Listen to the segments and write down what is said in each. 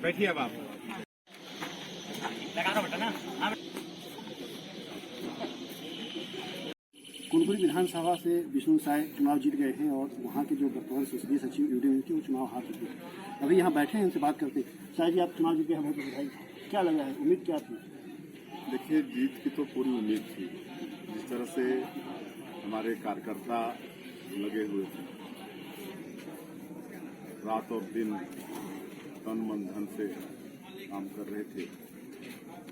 बैठिए अब आप। कुनकुरी विधानसभा से विष्णु साय चुनाव जीत गए हैं और वहाँ के जो वर्तमान संसदीय सचिव यूडी थे वो चुनाव हार चुके हैं। अभी यहाँ बैठे हैं, उनसे बात करते हैं। साय जी, आप चुनाव जीत गए हैं, बहुत बधाई। क्या लग रहा है, उम्मीद क्या थी? देखिए, जीत की तो पूरी उम्मीद थी। जिस तरह से हमारे कार्यकर्ता लगे हुए थे, रात और दिन तन मन धन से काम कर रहे थे,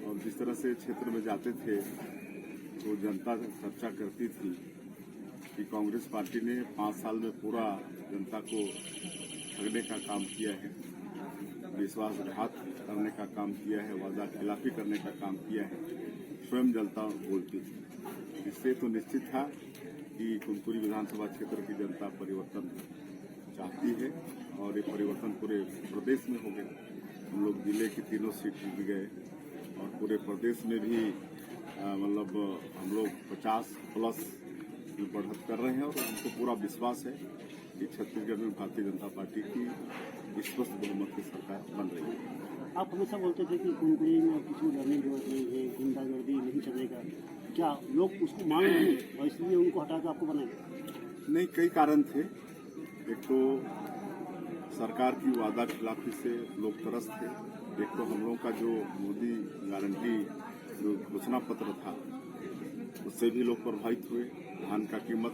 और जिस तरह से क्षेत्र में जाते थे तो जनता चर्चा करती थी कि कांग्रेस पार्टी ने 5 साल में पूरा जनता को ठगने का काम किया है, विश्वासघात करने का काम किया है, वादा खिलाफी करने का काम किया है, स्वयं जनता बोलती थी। इससे तो निश्चित था कि कुनकुरी विधानसभा क्षेत्र की जनता परिवर्तन चाहती है और ये परिवर्तन पूरे प्रदेश में हो गया। हम लोग जिले की 3 सीट जीत गए और पूरे प्रदेश में भी मतलब हम लोग 50+ में बढ़त कर रहे हैं और हमको पूरा विश्वास है कि छत्तीसगढ़ में भारतीय जनता पार्टी की स्पष्ट बहुमत की सरकार बन रही है। आप हमेशा बोलते थे कि कुनकुरी में किसी को डरने की जरूरत नहीं है, गुंडागर्दी नहीं चलेगा। क्या लोग उसको मान रहे हैं और इसलिए उनको हटाकर आपको बनाए? नहीं, कई कारण थे। एक तो सरकार की वादा खिलाफी से लोग त्रस्त थे। एक तो हम लोगों का जो मोदी गारंटी जो घोषणा पत्र था उससे भी लोग प्रभावित हुए। धान का कीमत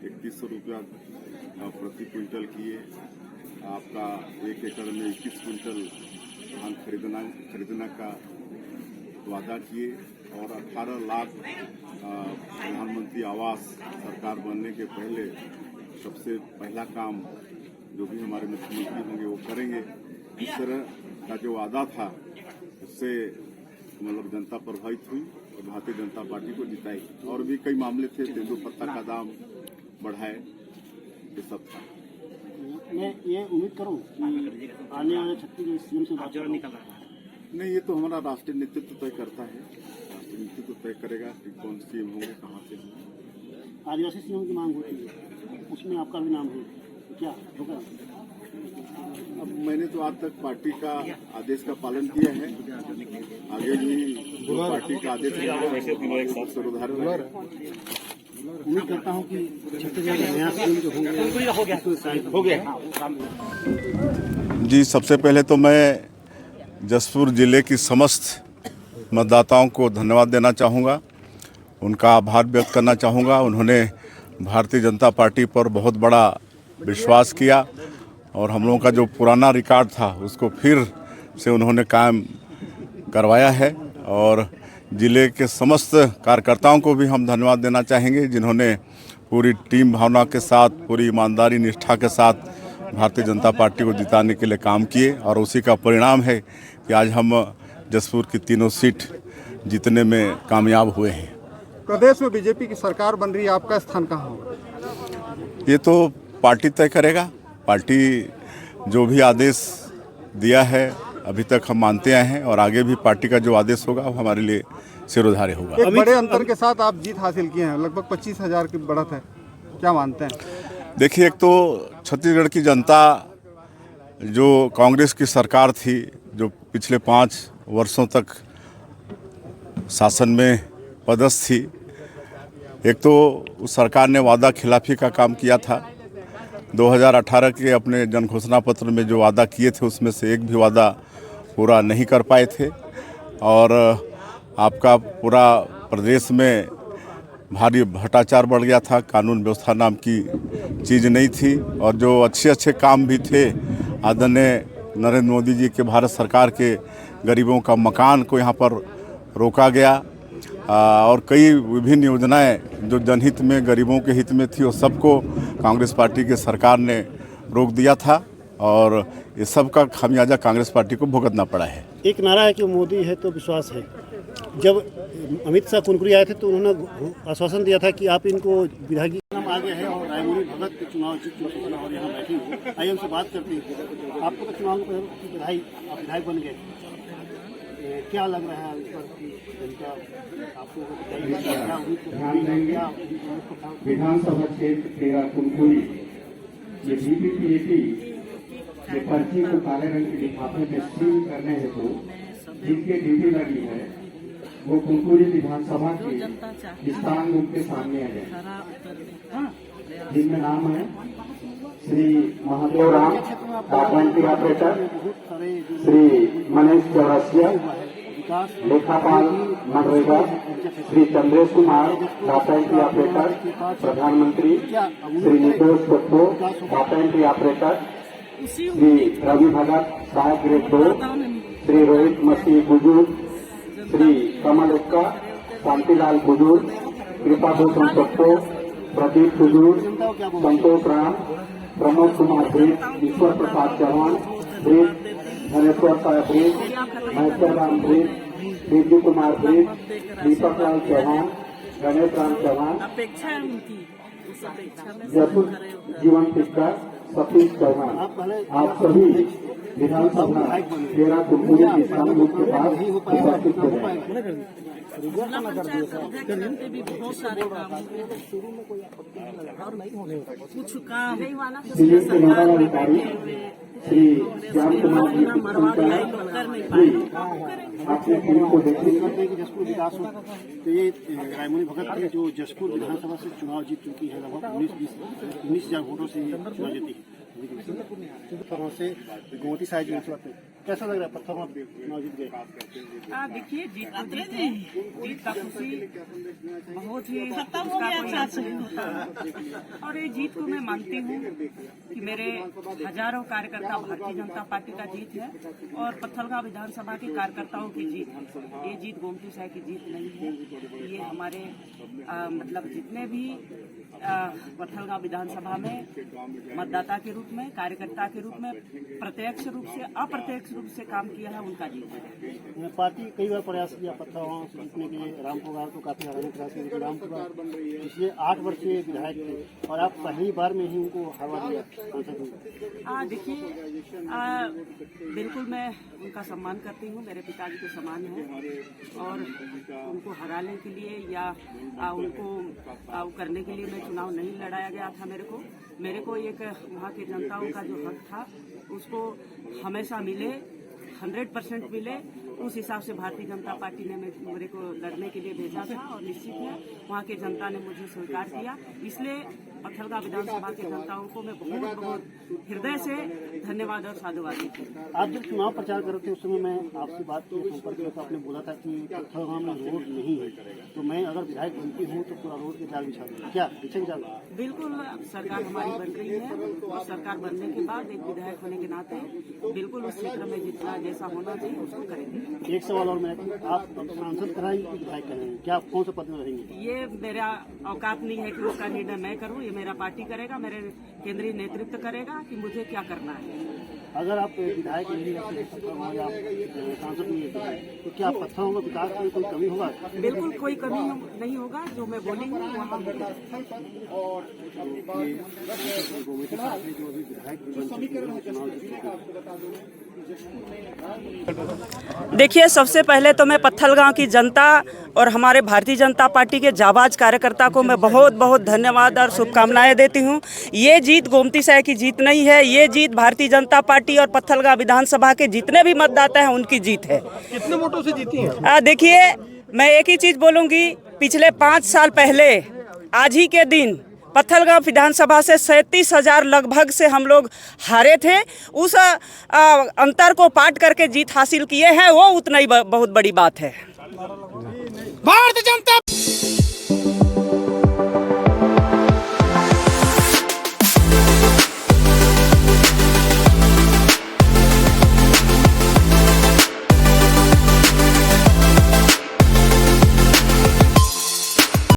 3100 रुपया प्रति क्विंटल किए, आपका 1 एकड़ में 21 क्विंटल धान खरीदना का वादा किए और 18 लाख प्रधानमंत्री आवास सरकार बनने के पहले सबसे पहला काम जो भी हमारे मुख्यमंत्री होंगे वो करेंगे। इस तरह का जो वादा था उससे मतलब जनता प्रभावित हुई और भारतीय जनता पार्टी को जिताई। और भी कई मामले थे, तेंदुपत्ता का दाम बढ़ाए, ये सब था। मैं ये उम्मीद करूं कि आने वाले छत्तीसगढ़ सीएम से बात निकल रहा है। नहीं, ये तो हमारा राष्ट्रीय नेतृत्व तय करता है। राष्ट्रीय नेतृत्व तय करेगा कि कौन सीएम होंगे, कहाँ से होंगे। आदिवासी सीएम की मांग होती है, उसमें आपका भी नाम है, तो क्या होगा? अब मैंने तो आज तक पार्टी का आदेश का पालन किया है, आगे भी पार्टी का आदेश सुधार उम्मीद करता हूँ कि छत्तीसगढ़ में नया सीएम जो होंगे हो गया। जी, सबसे पहले तो मैं जसपुर जिले की समस्त मतदाताओं को धन्यवाद देना चाहूँगा, उनका आभार व्यक्त करना चाहूँगा। उन्होंने भारतीय जनता पार्टी पर बहुत बड़ा विश्वास किया और हम लोगों का जो पुराना रिकॉर्ड था उसको फिर से उन्होंने कायम करवाया है। और ज़िले के समस्त कार्यकर्ताओं को भी हम धन्यवाद देना चाहेंगे, जिन्होंने पूरी टीम भावना के साथ, पूरी ईमानदारी निष्ठा के साथ भारतीय जनता पार्टी को जिताने के लिए काम किए। और उसी का परिणाम है कि आज हम जसपुर की 3 सीट जीतने में कामयाब हुए हैं। प्रदेश में बीजेपी की सरकार बन रही है, आपका स्थान कहाँ होगा? ये तो पार्टी तय करेगा। पार्टी जो भी आदेश दिया है अभी तक हम मानते आए हैं और आगे भी पार्टी का जो आदेश होगा वो हमारे लिए सिरोधार्य होगा। एक बड़े अंतर के साथ आप जीत हासिल किए हैं, लगभग 25,000 की बढ़त है, क्या मानते हैं? देखिए, एक तो छत्तीसगढ़ की जनता जो कांग्रेस की सरकार थी, जो पिछले 5 वर्षों तक शासन में पदस्थ थी, एक तो उस सरकार ने वादा खिलाफी का काम किया था। 2018 के अपने जन घोषणा पत्र में जो वादा किए थे उसमें से एक भी वादा पूरा नहीं कर पाए थे और आपका पूरा प्रदेश में भारी भ्रष्टाचार बढ़ गया था, कानून व्यवस्था नाम की चीज़ नहीं थी और जो अच्छे काम भी थे, आदरणीय नरेंद्र मोदी जी के भारत सरकार के गरीबों का मकान को यहाँ पर रोका गया और कई विभिन्न योजनाएं जो जनहित में, गरीबों के हित में थी, वो सबको कांग्रेस पार्टी के सरकार ने रोक दिया था और ये सब का खामियाजा कांग्रेस पार्टी को भुगतना पड़ा है। एक नारा है कि मोदी है तो विश्वास है। जब अमित शाह कुनकुरी आए थे तो उन्होंने आश्वासन दिया था कि आप इनको विधायक नाम आ गया है और रायमुनी भगत के चुनाव जीत चुके और यहाँ बैठी हुई। आइए हमसे बात करते हैं। आपको तो चुनाव की बधाई, आप विधायक बन गए, क्या लग रहा है इस पर जनता आपको विधानसभा क्षेत्र 13 कुनकुरी ये बीपीपीएटी ये पर्ची को काले रंग के लिफाफे में सील करने हेतु जिनकी ड्यूटी लगी है वो कुनकुरी विधानसभा के स्थान रूप के सामने है, जिनमें नाम है श्री महादेव राम डाकघंटी ऑपरेटर, श्री मनीष चौरसिया लेखापाल MNREGA, Shri Chandresh Kumar data entry operator प्रधानमंत्री, Shri Nitosh Patto data entry operator, Shri Ravi Bhagat सहायक ग्रेड 2, श्री रोहित मसीह बुजुर्ग, श्री कमल एक्का, शांतिलाल बुजुर्ग, कृपा भूषण पट्टो, प्रदीप बुजुर्ग, संतोष राम, प्रमोद कुमार ब्रिज, ईश्वर प्रसाद चौहान ब्रिज, धनेश्वर साहब ब्रिज, महेश्वर राम ब्रिज, बिरजू कुमार ब्रिज, दीपक लाल चौहान, गणेश राम चौहान, जसुर जीवन टिक्का, सतीश चौहान, आप सभी विधानसभा तेरा कुनकुरी के स्थान के पास उपस्थित हो। जिला पंचायत अध्यक्ष करते भी बहुत सारे काम और कुछ काम जिले के नोडल अधिकारी श्री श्याम कुमार जी कर नहीं पाए। आपने टीम को देखेंगे करते हैं कि जसपुर विकास हो। तो ये रायमोनी भगत थे जो जसपुर विधानसभा से चुनाव जीत चुकी है, लगभग 19,000 वोटों से चुनाव जीती है। पत्थरों से गोमती साहब जी कैसा लग रहा है? पत्थरों में चुनाव जीत गए। देखिए जीत तो जीत का खुशी बहुत ही उसका कोई आंसू नहीं होता। और ये जीत को मैं मानती हूँ कि मेरे हजारों कार्यकर्ता भारतीय जनता पार्टी का जीत है और पत्थलगांव विधानसभा के कार्यकर्ताओं की जीत है। ये जीत गोमती साहब की जीत नहीं है, ये हमारे मतलब जितने भी पत्थलगांव विधानसभा में मतदाता के रूप में, कार्यकर्ता के रूप में, प्रत्यक्ष रूप से अप्रत्यक्ष रूप से काम किया है, उनका जीत है। पार्टी कई बार प्रयास किया पत्थलगांव से जीतने के लिए, रामपुर को काफी हराने का प्रयास किया। रामपुर पिछले 8 वर्ष से विधायक थे और आप पहली बार में ही उनको हरवा दिया। देखिए बिल्कुल मैं उनका सम्मान करती हूँ, मेरे पिताजी के समान है और उनको हराने के लिए या उनको करने के लिए मैं चुनाव नहीं लड़ाया गया था। मेरे को एक वहाँ की जनताओं का जो हक था उसको हमेशा मिले, 100% मिले। उस हिसाब से भारतीय जनता पार्टी ने मेरे को लड़ने के लिए भेजा था और निश्चित है वहाँ की जनता ने मुझे स्वीकार किया। इसलिए पत्थलगांव विधानसभा की जनताओं को मैं बहुत बहुत हृदय से धन्यवाद और साधुवाद देती हूँ। आप जब चुनाव प्रचार कर रहे थे उस समय मैं आपसे बात की संपर्क में, तो आपने बोला था कि पत्थलगांव में रोड नहीं है, तो मैं अगर विधायक बनती हूँ तो पूरा रोड के जाल बिछा दूँ, क्या बिछेंगे जाल? बिल्कुल, सरकार हमारी बन रही है और सरकार बनने के बाद एक विधायक होने के नाते बिल्कुल उस क्षेत्र में जितना जैसा होना चाहिए उसको करेंगे। एक सवाल और मैं, आप सांसद कराएंगे कि विधायक करेंगे, क्या आप कौन सा पद में रहेंगे? ये मेरा औकात नहीं है कि उसका निर्णय मैं करूं, ये मेरा पार्टी करेगा, मेरे केंद्रीय नेतृत्व करेगा कि मुझे क्या करना है। अगर आप विधायक नहीं रह सकते या सांसद नहीं रह सकते तो क्या पत्थरों में विकास में कोई कमी होगा? बिल्कुल कोई कमी नहीं होगा, जो मैं बोलूंगी वहाँ होगा। देखिए, सबसे पहले तो मैं पत्थलगांव की जनता और हमारे भारतीय जनता पार्टी के जाबाज कार्यकर्ता को मैं बहुत बहुत धन्यवाद और शुभकामनाएं देती हूं। ये जीत गोमती साहब की जीत नहीं है, ये जीत भारतीय जनता पार्टी और पत्थलगांव विधानसभा के जितने भी मतदाता हैं उनकी जीत है। कितने वोटों से जीती हैं? देखिए, मैं एक ही चीज़ बोलूँगी, पिछले 5 साल पहले आज ही के दिन पत्थलगांव विधानसभा से 37,000 लगभग से हम लोग हारे थे। उस अंतर को पाट करके जीत हासिल किए हैं, वो उतना ही बहुत बड़ी बात है। भारतीय जनता